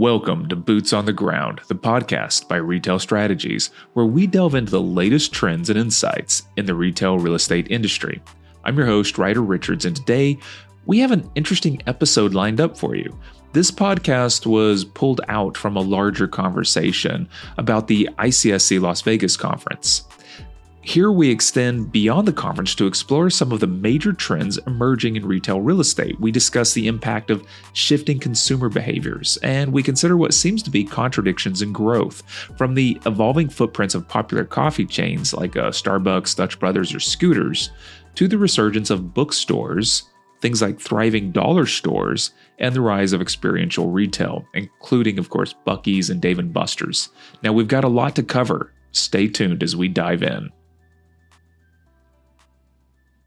Welcome to Boots on the Ground, the podcast by Retail Strategies, where we delve into the latest trends and insights in the retail real estate industry. I'm your host, Ryder Richards, and today we have an interesting episode lined up for you. This podcast was pulled out from a larger conversation about the ICSC Las Vegas Conference. Here we extend beyond the conference to explore some of the major trends emerging in retail real estate. We discuss the impact of shifting consumer behaviors, and we consider what seems to be contradictions in growth, from the evolving footprints of popular coffee chains like Starbucks, Dutch Brothers, or Scooters, to the resurgence of bookstores, things like thriving dollar stores, and the rise of experiential retail, including, of course, Buc-ee's and Dave & Buster's. Now, we've got a lot to cover. Stay tuned as we dive in.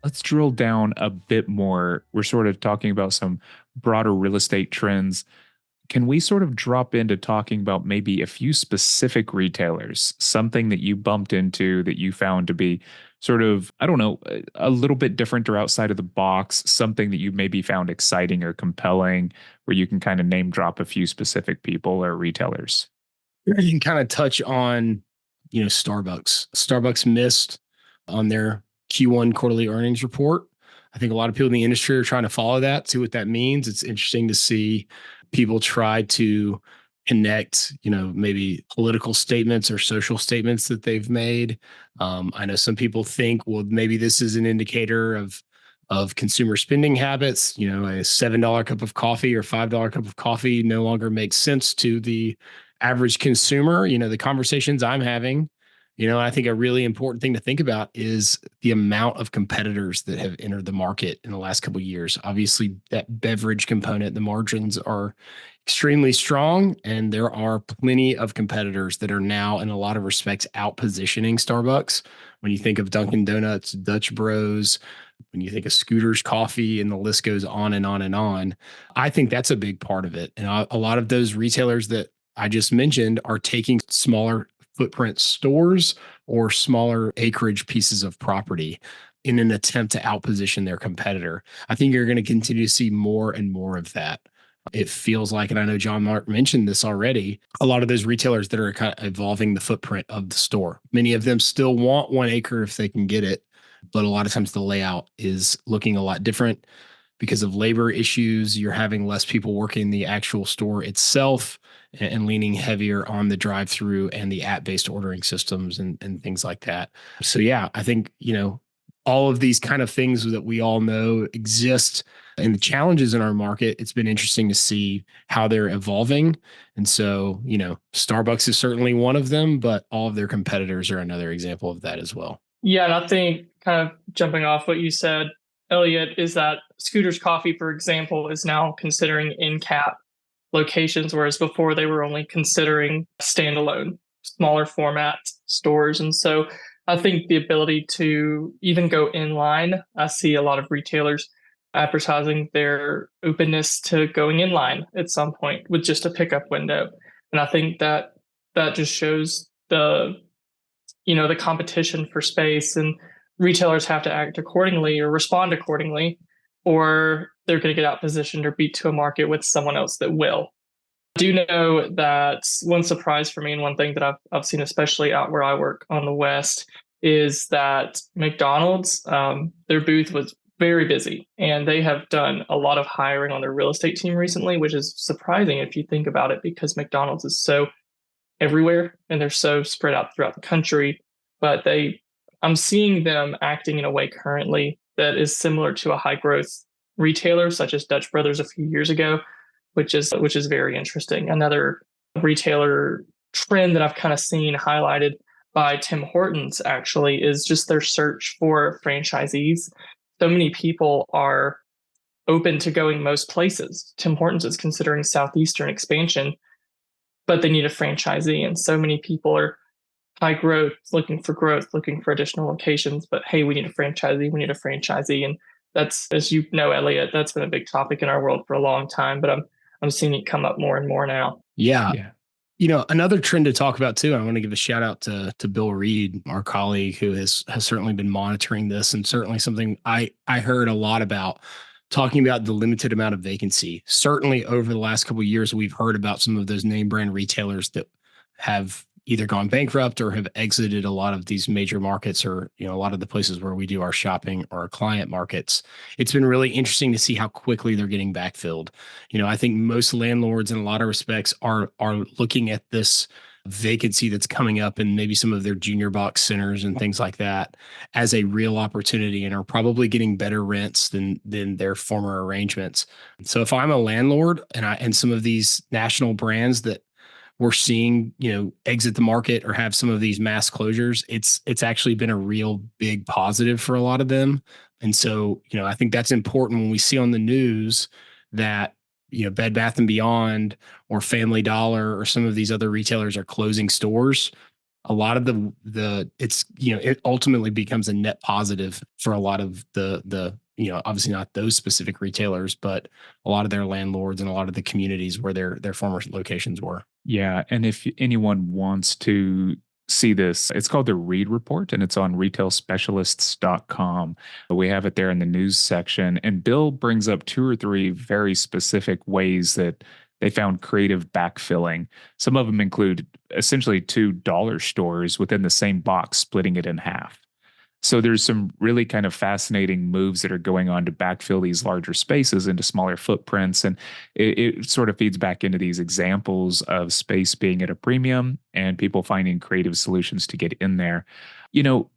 Let's drill down a bit more. We're sort of talking about some broader real estate trends. Can we sort of drop into talking about maybe a few specific retailers, something that you bumped into that you found to be sort of, I don't know, a little bit different or outside of the box, something that you maybe found exciting or compelling, where you can kind of name drop a few specific people or retailers? You can kind of touch on, Starbucks. Starbucks missed on their Q1 quarterly earnings report. I think a lot of people in the industry are trying to follow that, see what that means. It's interesting to see people try to connect, maybe political statements or social statements that they've made. I know some people think, well, maybe this is an indicator of consumer spending habits. A $7 cup of coffee or $5 cup of coffee no longer makes sense to the average consumer. The conversations I'm having, I think a really important thing to think about is the amount of competitors that have entered the market in the last couple of years. Obviously, that beverage component, the margins are extremely strong, and there are plenty of competitors that are now, in a lot of respects, outpositioning Starbucks. When you think of Dunkin' Donuts, Dutch Bros, when you think of Scooters Coffee, and the list goes on and on and on, I think that's a big part of it. And a lot of those retailers that I just mentioned are taking smaller footprint stores or smaller acreage pieces of property in an attempt to outposition their competitor. I think you're going to continue to see more and more of that. It feels like, and I know John Mark mentioned this already, a lot of those retailers that are kind of evolving the footprint of the store. Many of them still want 1 acre if they can get it, but a lot of times the layout is looking a lot different because of labor issues. You're having less people working the actual store itself and leaning heavier on the drive-thru and the app-based ordering systems and things like that. So yeah, I think, all of these kind of things that we all know exist and the challenges in our market, it's been interesting to see how they're evolving. And so, Starbucks is certainly one of them, but all of their competitors are another example of that as well. Yeah, and I think kind of jumping off what you said, Elliot, is that Scooters Coffee, for example, is now considering in-cap locations, whereas before they were only considering standalone, smaller format stores. And so I think the ability to even go inline, I see a lot of retailers advertising their openness to going inline at some point with just a pickup window. And I think that just shows the competition for space, and retailers have to act accordingly or respond accordingly, or they're going to get outpositioned or beat to a market with someone else that will. I do know that one surprise for me, and one thing that I've seen, especially out where I work on the West, is that McDonald's, their booth was very busy, and they have done a lot of hiring on their real estate team recently, which is surprising if you think about it, because McDonald's is so everywhere and they're so spread out throughout the country. But I'm seeing them acting in a way currently that is similar to a high growth retailer such as Dutch Brothers a few years ago, which is very interesting. Another retailer trend that I've kind of seen highlighted by Tim Hortons actually is just their search for franchisees. So many people are open to going most places. Tim Hortons is considering Southeastern expansion, but they need a franchisee. And so many people are high growth, looking for additional locations, but hey, we need a franchisee. And that's, as you know, Elliot, that's been a big topic in our world for a long time, but I'm seeing it come up more and more now. Yeah. Another trend to talk about too, I want to give a shout out to Bill Reed, our colleague, who has certainly been monitoring this, and certainly something I heard a lot about talking about the limited amount of vacancy. Certainly over the last couple of years, we've heard about some of those name brand retailers that have either gone bankrupt or have exited a lot of these major markets, or, a lot of the places where we do our shopping or our client markets. It's been really interesting to see how quickly they're getting backfilled. I think most landlords in a lot of respects are looking at this vacancy that's coming up in maybe some of their junior box centers and things like that as a real opportunity, and are probably getting better rents than their former arrangements. So if I'm a landlord and some of these national brands that we're seeing, exit the market or have some of these mass closures, it's actually been a real big positive for a lot of them. And so, I think that's important when we see on the news that, Bed Bath and Beyond or Family Dollar or some of these other retailers are closing stores. A lot of it ultimately becomes a net positive for a lot of the obviously not those specific retailers, but a lot of their landlords and a lot of the communities where their former locations were. Yeah. And if anyone wants to see this, it's called the Read Report, and it's on retailspecialists.com. We have it there in the news section. And Bill brings up 2 or 3 very specific ways that they found creative backfilling. Some of them include essentially 2 dollar stores within the same box, splitting it in half. So there's some really kind of fascinating moves that are going on to backfill these larger spaces into smaller footprints. And it sort of feeds back into these examples of space being at a premium and people finding creative solutions to get in there.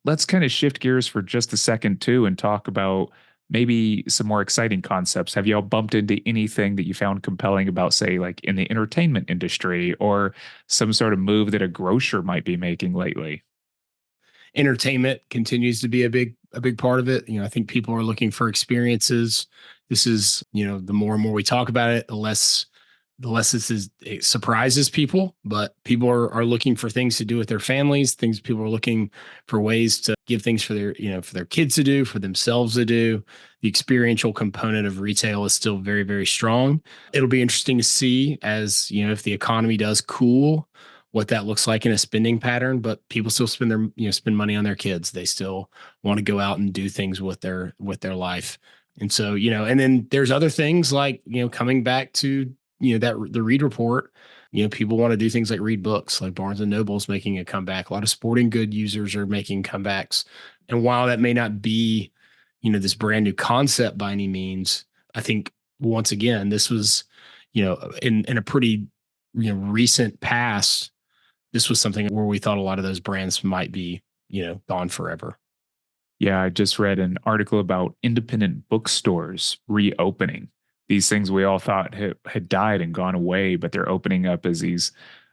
Let's kind of shift gears for just a second too and talk about maybe some more exciting concepts. Have y'all bumped into anything that you found compelling about, say, like in the entertainment industry, or some sort of move that a grocer might be making lately? Entertainment continues to be a big part of it. I think people are looking for experiences. This is, the more and more we talk about it, the less it surprises people, but people are looking for things to do with their families, people are looking for ways to give things for their, for their kids to do, for themselves to do. The experiential component of retail is still very, very strong. It'll be interesting to see as, if the economy does cool, what that looks like in a spending pattern, but people still spend money on their kids. They still want to go out and do things with their life. And so, and then there's other things like, coming back to, the Read Report, people want to do things like read books, like Barnes and Noble's making a comeback. A lot of sporting good users are making comebacks. And while that may not be, this brand new concept by any means, I think once again, this was, in a pretty, recent past, this was something where we thought a lot of those brands might be, gone forever. Yeah, I just read an article about independent bookstores reopening. These things we all thought had died and gone away, but they're opening up as these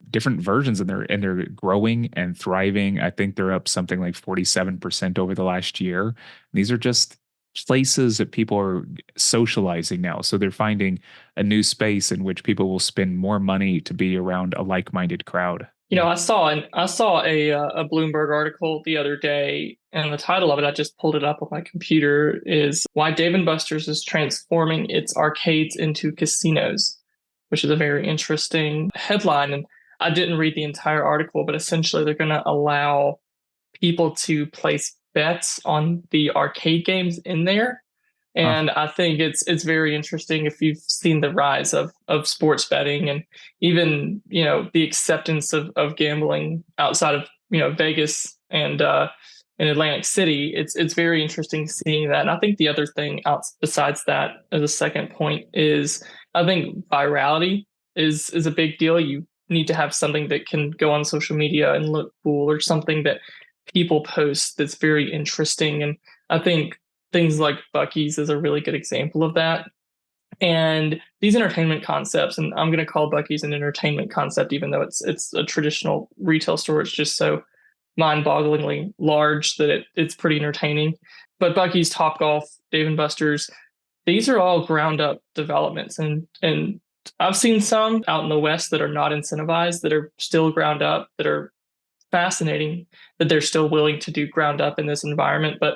different versions, and they're growing and thriving. I think they're up something like 47% over the last year. These are just places that people are socializing now. So they're finding a new space in which people will spend more money to be around a like-minded crowd. I saw a Bloomberg article the other day, and the title of it, I just pulled it up on my computer, is Why Dave & Buster's is Transforming Its Arcades into Casinos, which is a very interesting headline. And I didn't read the entire article, but essentially they're going to allow people to place bets on the arcade games in there. And I think it's very interesting if you've seen the rise of sports betting, and even, the acceptance of gambling outside of, Vegas and in Atlantic City. It's very interesting seeing that. And I think the other thing besides that, as a second point, is I think virality is a big deal. You need to have something that can go on social media and look cool, or something that people post that's very interesting. And I think things like Buc-ee's is a really good example of that. And these entertainment concepts, and I'm going to call Buc-ee's an entertainment concept, even though it's a traditional retail store. It's just so mind-bogglingly large that it's pretty entertaining. But Buc-ee's, Topgolf, Dave & Buster's, these are all ground-up developments. And I've seen some out in the West that are not incentivized, that are still ground up, that are fascinating, that they're still willing to do ground up in this environment. But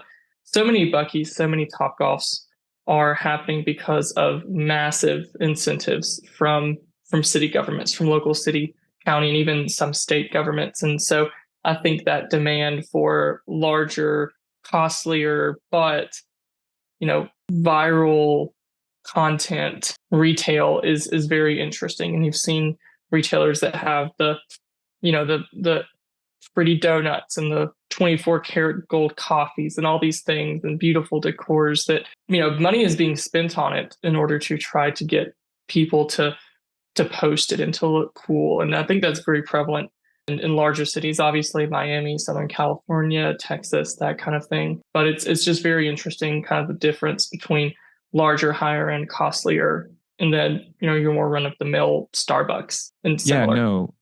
so many Buc-ee's, so many Topgolfs are happening because of massive incentives from city governments, from local city, county, and even some state governments. And so I think that demand for larger, costlier, but, viral content retail is very interesting. And you've seen retailers that have the pretty donuts and the 24 karat gold coffees and all these things and beautiful decors that, money is being spent on it in order to try to get people to post it and to look cool. And I think that's very prevalent in larger cities, obviously Miami, Southern California, Texas, that kind of thing. But it's just very interesting, kind of the difference between larger, higher end, costlier, and then, your more run of the mill Starbucks and similar. Yeah, no.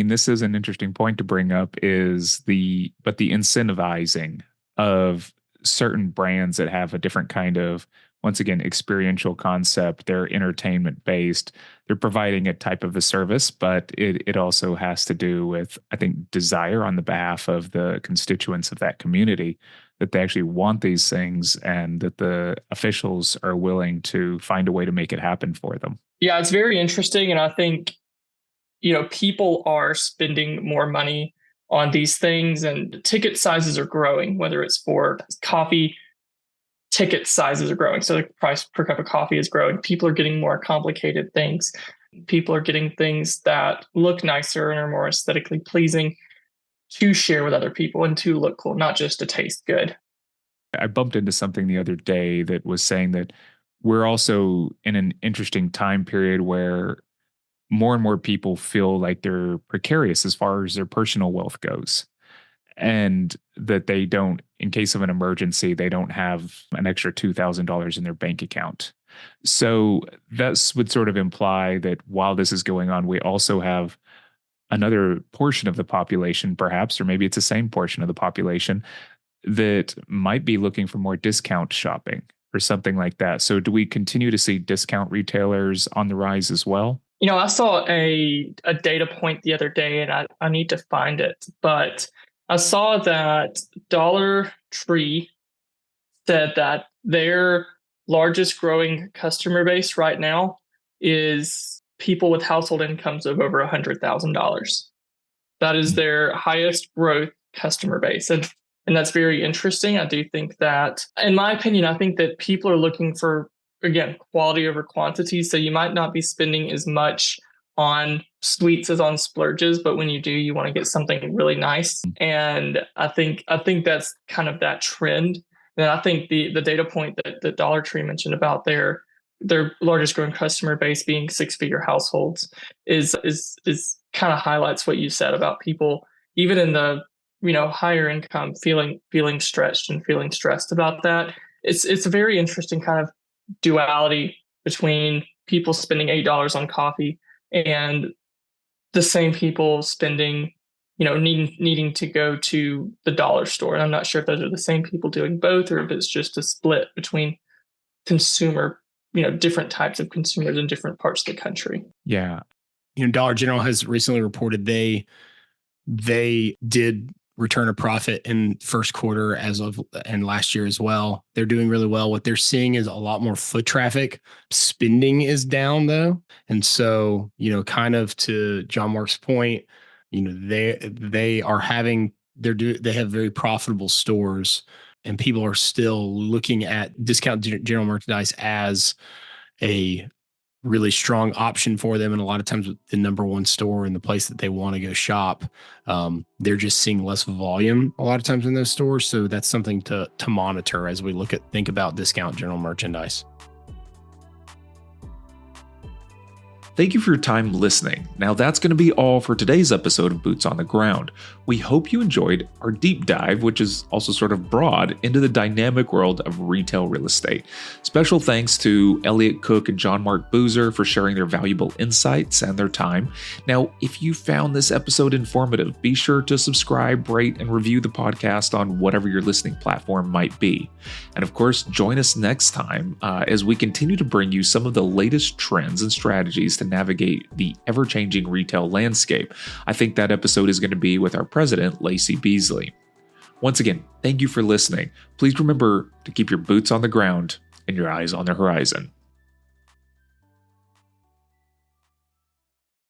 This is an interesting point to bring up the incentivizing of certain brands that have a different kind of, once again, experiential concept. They're entertainment based. They're providing a type of a service, but it also has to do with, I think, desire on the behalf of the constituents of that community, that they actually want these things and that the officials are willing to find a way to make it happen for them. Yeah, it's very interesting. And I think, people are spending more money on these things, and ticket sizes are growing, whether it's for coffee. Ticket sizes are growing. So the price per cup of coffee is growing. People are getting more complicated things. People are getting things that look nicer and are more aesthetically pleasing to share with other people and to look cool, not just to taste good. I bumped into something the other day that was saying that we're also in an interesting time period where more and more people feel like they're precarious as far as their personal wealth goes. And that they don't, in case of an emergency, they don't have an extra $2,000 in their bank account. So that would sort of imply that while this is going on, we also have another portion of the population, perhaps, or maybe it's the same portion of the population, that might be looking for more discount shopping or something like that. So do we continue to see discount retailers on the rise as well? I saw a data point the other day, and I need to find it, but I saw that Dollar Tree said that their largest growing customer base right now is people with household incomes of over $100,000. That is their highest growth customer base. And that's very interesting. I do think that, in my opinion, I think that people are looking for, again, quality over quantity. So you might not be spending as much on sweets as on splurges, but when you do, you want to get something really nice. And I think that's kind of that trend. And I think the data point that Dollar Tree mentioned about their largest growing customer base being 6-figure households is kind of highlights what you said about people, even in the higher income, feeling stretched and feeling stressed about that. It's a very interesting kind of duality between people spending $8 on coffee and the same people spending, needing to go to the dollar store. And I'm not sure if those are the same people doing both, or if it's just a split between consumer, different types of consumers in different parts of the country. Yeah. Dollar General has recently reported they did return a profit in first quarter and last year as well. They're doing really well. What they're seeing is a lot more foot traffic. Spending is down though. And so, kind of to John Mark's point, they have very profitable stores, and people are still looking at discount general merchandise as a really strong option for them. And a lot of times with the number one store in the place that they want to go shop, they're just seeing less volume a lot of times in those stores. So that's something to monitor as we think about discount general merchandise. Thank you for your time listening. Now that's going to be all for today's episode of Boots on the Ground. We hope you enjoyed our deep dive, which is also sort of broad, into the dynamic world of retail real estate. Special thanks to Elliot Cook and John Mark Boozer for sharing their valuable insights and their time. Now, if you found this episode informative, be sure to subscribe, rate, and review the podcast on whatever your listening platform might be. And of course, join us next time as we continue to bring you some of the latest trends and strategies to navigate the ever-changing retail landscape. I think that episode is going to be with our president, Lacey Beasley. Once again, thank you for listening. Please remember to keep your boots on the ground and your eyes on the horizon.